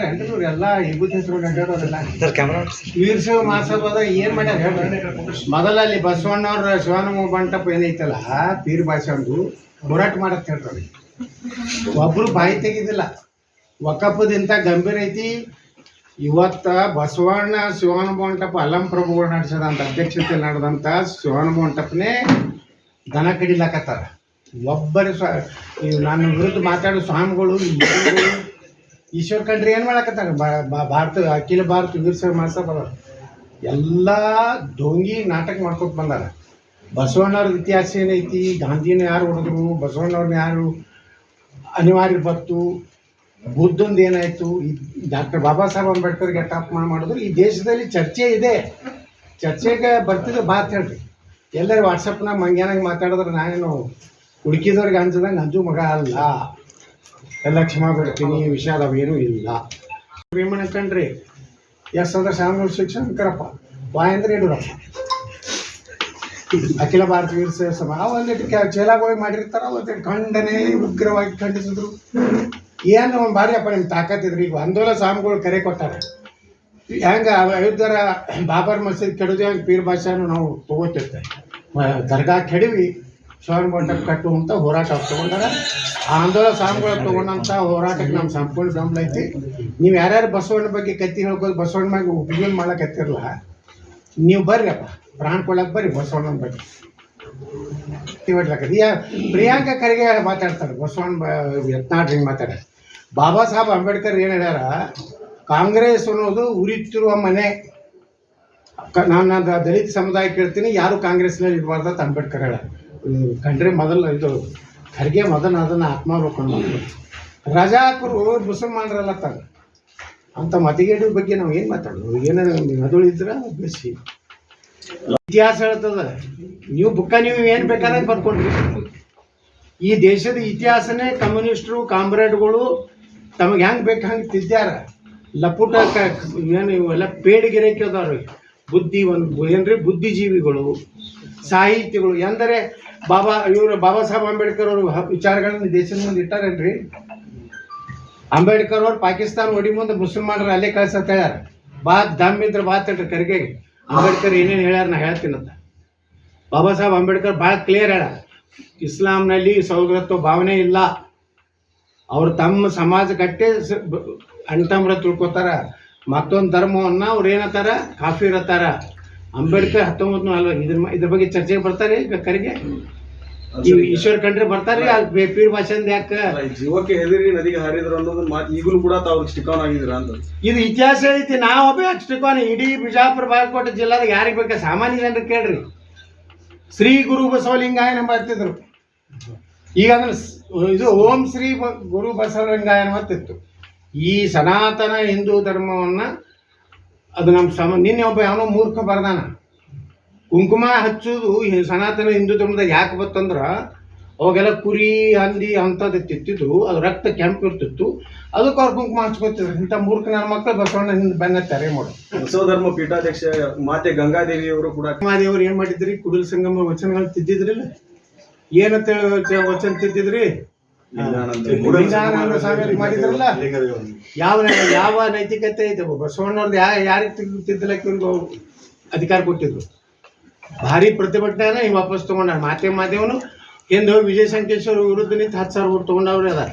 ಅಡ್ಡಾಡ್ಯಾರೇನ್ರಿ ಇವ್ರೆಲ್ಲ ಇಬ್ಬದ ಹೆಸರು ಅಡ್ಡಾಡೋರೆಲ್ಲ ವೀರಶೈವ ಮಹಾಸಭಾದ ಏನ್ ಮಾಡ್ಯಾರ ಹೇಳಿ. ಮೊದಲ ಅಲ್ಲಿ ಬಸವಣ್ಣವ್ರ ಶಿವಾನಂದ ಮಂಟಪ ಏನೈತಲ್ಲ ಪೀರ್ ಭಾಷೆಂದು ಹೋರಾಟ ಮಾಡತ್ ಹೇಳ್ರಿ. ಒಬ್ರು ಬಾಯಿ ತೆಗಿದಿಲ್ಲ. ವಕಫದಿಂತ ಗಂಭೀರ ಐತಿ. ಇವತ್ತ ಬಸವಣ್ಣ ಶಿವಾನಂದ ಮಂಟಪ ಅಲ್ಲಂ ಪ್ರಭುಗಳು ನಡೆಸದಂತ ಅಧ್ಯಕ್ಷತೆ ನಡೆದಂತ ಶಿವಾನಂದ ಮಂಟಪನೇ ದನ ಕಡಿಲಾಕತ್ತಾರ. ಒಬ್ಬರು ನನ್ನ ವಿರುದ್ಧ ಮಾತಾಡೋ ಸ್ವಾಮಿಗಳು ಈಶ್ವರ್ ಖಂಡ್ರೆ ಏನು ಮಾಡಕತ್ತಾರ. ಭಾರತ ಅಖಿಲ ಭಾರತ ವೀರಶೈವ ಮಹಾಸಭಾ ಎಲ್ಲ ಡೋಂಗಿ ನಾಟಕ ಮಾಡ್ಕೊತ ಬಂದಾರ. ಬಸವಣ್ಣವ್ರ ಇತಿಹಾಸ ಏನೈತಿ, ಗಾಂಧಿನ ಯಾರು ಹೊಡೆದ್ರು, ಬಸವಣ್ಣವ್ರನ್ನ ಯಾರು ಅನಿವಾರ್ಯ ಬತ್ತು, ಬುದ್ಧಂದು ಏನಾಯಿತು, ಡಾಕ್ಟರ್ ಬಾಬಾ ಸಾಹೇಬ್ ಅಂಬೇಡ್ಕರ್ಗೆ ಅಪಮಾನ ಮಾಡಿದ್ರು. ಈ ದೇಶದಲ್ಲಿ ಚರ್ಚೆ ಇದೆ, ಚರ್ಚೆಗೆ ಬರ್ತಿದ್ರು ಬಾತ್ ಹೇಳ್ರಿ. ಎಲ್ಲರೂ ವಾಟ್ಸಪ್ನಾಗ ಮಂಗ್ಯಾನಾಗ ಮಾತಾಡಿದ್ರೆ ನಾನೇನು ಹುಡುಕಿದವ್ರಿಗೆ ಅನ್ಸದಂಗೆ ಅಂಜು ಮಗ ಅಲ್ಲ, ಎಲ್ಲ ಕ್ಷಮಾ ಬಿಡ್ತೀನಿ, ವಿಷಾದ ಏನೂ ಇಲ್ಲ. ಭೀಮಣ್ಣ ಕಂಡ್ರಿ ಎಸ್ ಅಂದ್ರೆ ಶಾಮನೂರು ಶಿಕ್ಷಕರಪ್ಪ, ವಾಯ್ ಅಂದ್ರೆ ಯಡಿಯೂರಪ್ಪ. ಅಖಿಲ ಭಾರತ ವೀರಶೈವ ಸಭಾ ಒಂದಿಟ್ಟು ಚೇಲಾಗೋಗಿ ಮಾಡಿರ್ತಾರ, ಒಂದಿಟ್ಟು ಖಂಡನೆ ಉಗ್ರವಾಗಿ ಖಂಡಿಸಿದ್ರು. ಏನು ಒಂದು ಭಾರಿ ಅಪ್ಪ ನಿಮ್ಗೆ ತಾಕತ್ತಿದ್ರಿ. ಈಗ ಆಂದೋಲನ ಸ್ವಾಮಿಗಳು ಕರೆ ಕೊಟ್ಟಾರೆ. ಹೆಂಗೆ ಅಯೋಧ್ಯರ ಬಾಬರ್ ಮಸೀದ್ ಕೆಡೋದು ಹೆಂಗೆ ಪೀರ್ ಭಾಷೆನೂ ನಾವು ತೊಗೋತಿರ್ತೇವೆ. ದರ್ಗಾ ಕೆಡವಿ ಶಿವಾನಂದ ಮಂಟಪ ಕಟ್ಟುವಂಥ ಹೋರಾಟ ತೊಗೊಂಡಾರ. ಆ ಆಂದೋಲನ ಸ್ವಾಮಿಗಳು ತೊಗೊಂಡಂಥ ಹೋರಾಟಕ್ಕೆ ನಮ್ಮ ಸಂಪೂರ್ಣ ಬೆಂಬಲ ಐತಿ. ನೀವು ಯಾರ್ಯಾರು ಬಸವಣ್ಣ ಬಗ್ಗೆ ಕತ್ತಿ ಹೇಳ್ಬೋದು, ಬಸವಣ್ಣ ಬಗ್ಗೆ ಉಪಯೋಗ ಮಾಡಕ್ಕೆ ಹತ್ತಿರಲ್ಲ, ನೀವು ಬರ್ರಿ ಅಪ್ಪ ಪ್ರಾಣ ಕೊಡಕ್ಕೆ ಬರ್ರಿ ಬಸವಣ್ಣನ ಬಗ್ಗೆ ಹೊಡ್ಲಕ್ಕ. ಪ್ರಿಯಾಂಕಾ ಖರ್ಗೆ ಮಾತಾಡ್ತಾರೆ ಬಸವಣ್ಣ ಯತ್ನಾಳ್ ಹಿಂಗೆ ಮಾತಾಡ್ಯಾರ. ಬಾಬಾ ಸಾಹೇಬ್ ಅಂಬೇಡ್ಕರ್ ಏನು ಹೇಳ್ಯಾರ, ಕಾಂಗ್ರೆಸ್ ಅನ್ನೋದು ಉರಿತಿರುವ ಮನೆ. ನಾನು ದಲಿತ ಸಮುದಾಯ ಕೇಳ್ತೀನಿ, ಯಾರು ಕಾಂಗ್ರೆಸ್ನಲ್ಲಿ ಇರಬಾರ್ದು ಅಂತ ಅಂಬೇಡ್ಕರ್ ಹೇಳ. ಕಂಡ್ರೆ ಮೊದಲು ಇದು ಖರ್ಗೆ ಮೊದಲು ಅದನ್ನು ಆತ್ಮಾವಲೋಕನ ಮಾಡಿದ್ರು. ರಜಾಕರು ಮುಸಲ್ಮಾನರಲ್ಲ ತಾನೆ ಅಂತ ಮತಿಗೇಡಿ ಬಗ್ಗೆ ನಾವು ಏನು ಮಾತಾಡೋದು? ಏನಾರ ಮದುಳಿದ್ರೆ ಬೇಸಿ ಇತಿಹಾಸ ಹೇಳ್ತದ. ನೀವು ನೀವು ಏನು ಬೇಕಾದ್ರೆ ಬರ್ಕೊಂಡ್ರಿ. ಈ ದೇಶದ ಇತಿಹಾಸನೇ ಕಮ್ಯುನಿಸ್ಟರು ಕಾಮ್ರೇಡ್ಗಳು ತಮಗೆ ಹೆಂಗೆ ಬೇಕು ಹಂಗೆ ತಿದ್ದ್ಯಾರ. ಲಪುಟ ಏನು ಇವೆಲ್ಲ ಪೇಡಿಗಿರಕ್ಕೆ ಅದಾವ್ರಿ. ಬುದ್ಧಿ ಒಂದು ಏನ್ರಿ ಬುದ್ಧಿಜೀವಿಗಳು, ಸಾಹಿತ್ಯಗಳು ಎಂದರೆ ಬಾಬಾ ಸಾಹೇಬ್ ಅಂಬೇಡ್ಕರ್ ಅವರು ವಿಚಾರಗಳನ್ನು ದೇಶದ ಮುಂದೆ ಇಟ್ಟಾರೇನ್ರಿ. ಅಂಬೇಡ್ಕರ್ ಅವ್ರು ಪಾಕಿಸ್ತಾನ ಹೊಡಿ ಮುಂದೆ ಮುಸಲ್ಮಾನರು ಅಲ್ಲೇ ಕಳ್ಸಂತ ಹೇಳ್ಯಾರ. ದಮ್ ಇದ್ರೆ ಹೇಳ್ರಿ ಖರ್ಗೆಗೆ ಅಂಬೇಡ್ಕರ್ ಏನೇನು ಹೇಳ್ಯಾರ ನಾ ಹೇಳ್ತೀನಂತ. ಬಾಬಾ ಸಾಹೇಬ್ ಅಂಬೇಡ್ಕರ್ ಭಾಳ ಕ್ಲಿಯರ್ ಹೇಳ್ಯಾರ, ಇಸ್ಲಾಂನಲ್ಲಿ ಸೌರತ್ವ ಭಾವನೆ ಇಲ್ಲ. ಅವ್ರು ತಮ್ಮ ಸಮಾಜ ಕಟ್ಟೆ ಅಣ್ತಮ್ರ ತಿಳ್ಕೊತಾರ. ಮತ್ತೊಂದು ಧರ್ಮವನ್ನು ಅವ್ರು ಏನತ್ತಾರ ಕಾಫಿರ್ ಅತ್ತಾರ. ಅಂಬೇಡ್ಕರ್ 1940 ಇದ್ರ ಬಗ್ಗೆ ಚರ್ಚೆಗೆ ಬರ್ತಾರೆ. ಈಗ ಕರಿಗೆ ಈಶ್ವರ್ ಖಂಡ್ರೆ ಬರ್ತಾರೆ. ಪೀರ್ ಭಾಷೆಂದ ಯಾಕೆ ಜೀವಕ್ಕೆ ಹೆದರಿ ನದಿಗೆ ಹಾರಿದ್ರು ಅನ್ನೋದು ಮಾತು ಈಗಲೂ ಕೂಡ ತಾವು ಸ್ಟಿಕಾನ್ ಆಗಿದ್ರ ಅಂತ ಇದು ಇತಿಹಾಸ ಐತಿ. ನಾವೊಬ್ಬ ಸ್ಟಿಕಾನ್ ಇಡೀ ಬಿಜಾಪುರ ಬಾಗಲಕೋಟೆ ಜಿಲ್ಲಾದ ಯಾರಿಗೆ ಬೇಕಾ ಸಾಮಾನ್ಯ ಜನರು ಕೇಳ್ರಿ. ಶ್ರೀ ಗುರು ಬಸವಲಿಂಗಾಯನ ಬರ್ತಿದ್ರು. ಈಗ ಅಂದ್ರೆ ಇದು ಓಂ ಶ್ರೀ ಗುರು ಬಸವಲಿಂಗಾಯನ ಮತ್ತಿತ್ತು. ಈ ಸನಾತನ ಹಿಂದೂ ಧರ್ಮವನ್ನು ಅದು ನಮ್ಮ ನಿನ್ನೆ ಒಬ್ಬ ಯಾವನೋ ಮೂರ್ಖ ಬರ್ದಾನ, ಕುಂಕುಮ ಹಚ್ಚೋದು ಸನಾತನ ಹಿಂದೂ ಧರ್ಮದಾಗ ಯಾಕೆ ಬತ್ತಂದ್ರೆ ಅವಾಗೆಲ್ಲ ಕುರಿ ಹಂದಿ ಅಂಥದ್ದು ತಿತ್ತಿದ್ರು, ಅದು ರಕ್ತ ಕೆಂಪು ಇರ್ತಿತ್ತು, ಅದಕ್ಕೆ ಅವ್ರು ಕುಂಕುಮ ಹಚ್ಕೋತಿದ್ರು. ಇಂಥ ಮೂರ್ಖ ನನ್ನ ಮಕ್ಕಳು ಬಸವಣ್ಣ ಹಿಂದೆ ಬೆನ್ನ ತೆರೆ ಮಾಡು. ಬಸವ ಧರ್ಮ ಪೀಠಾಧ್ಯಕ್ಷ ಮಾತೆ ಗಂಗಾದೇವಿಯವರು ಕೂಡ ಗಂಗಾದೇವರು ಏನು ಮಾಡಿದ್ರಿ, ಕುಡಿಲ್ ಸಂಗಮ ವಚನಗಳು ತಿದ್ದಿದ್ರಿಲ್ಲ. ಏನಂತ ವಚನ ತಿದ್ದಿದ್ರಿ, ಮಾಡಿದ್ರಲ್ಲ. ಯಾವ ನೈತಿಕತೆ ಐತೆ ಬಸವಣ್ಣವ್ರದ್ದು? ಯಾರಿಗೆ ತಿದ್ದಲಕ್ಕೆ ಇವ್ರಿಗೆ ಅಧಿಕಾರ ಕೊಟ್ಟಿದ್ರು. ಭಾರಿ ಪ್ರತಿಭಟನೆ ವಾಪಸ್ ತೊಗೊಂಡ. ಮಾದೇವನು ಎಂದು ವಿಜಯ ಸಂಕೇಶ್ವರ ವಿರುದ್ಧ ನಿಂತು 10,000 ಓಟ್ ತೊಗೊಂಡವ್ರೆ ಅದ.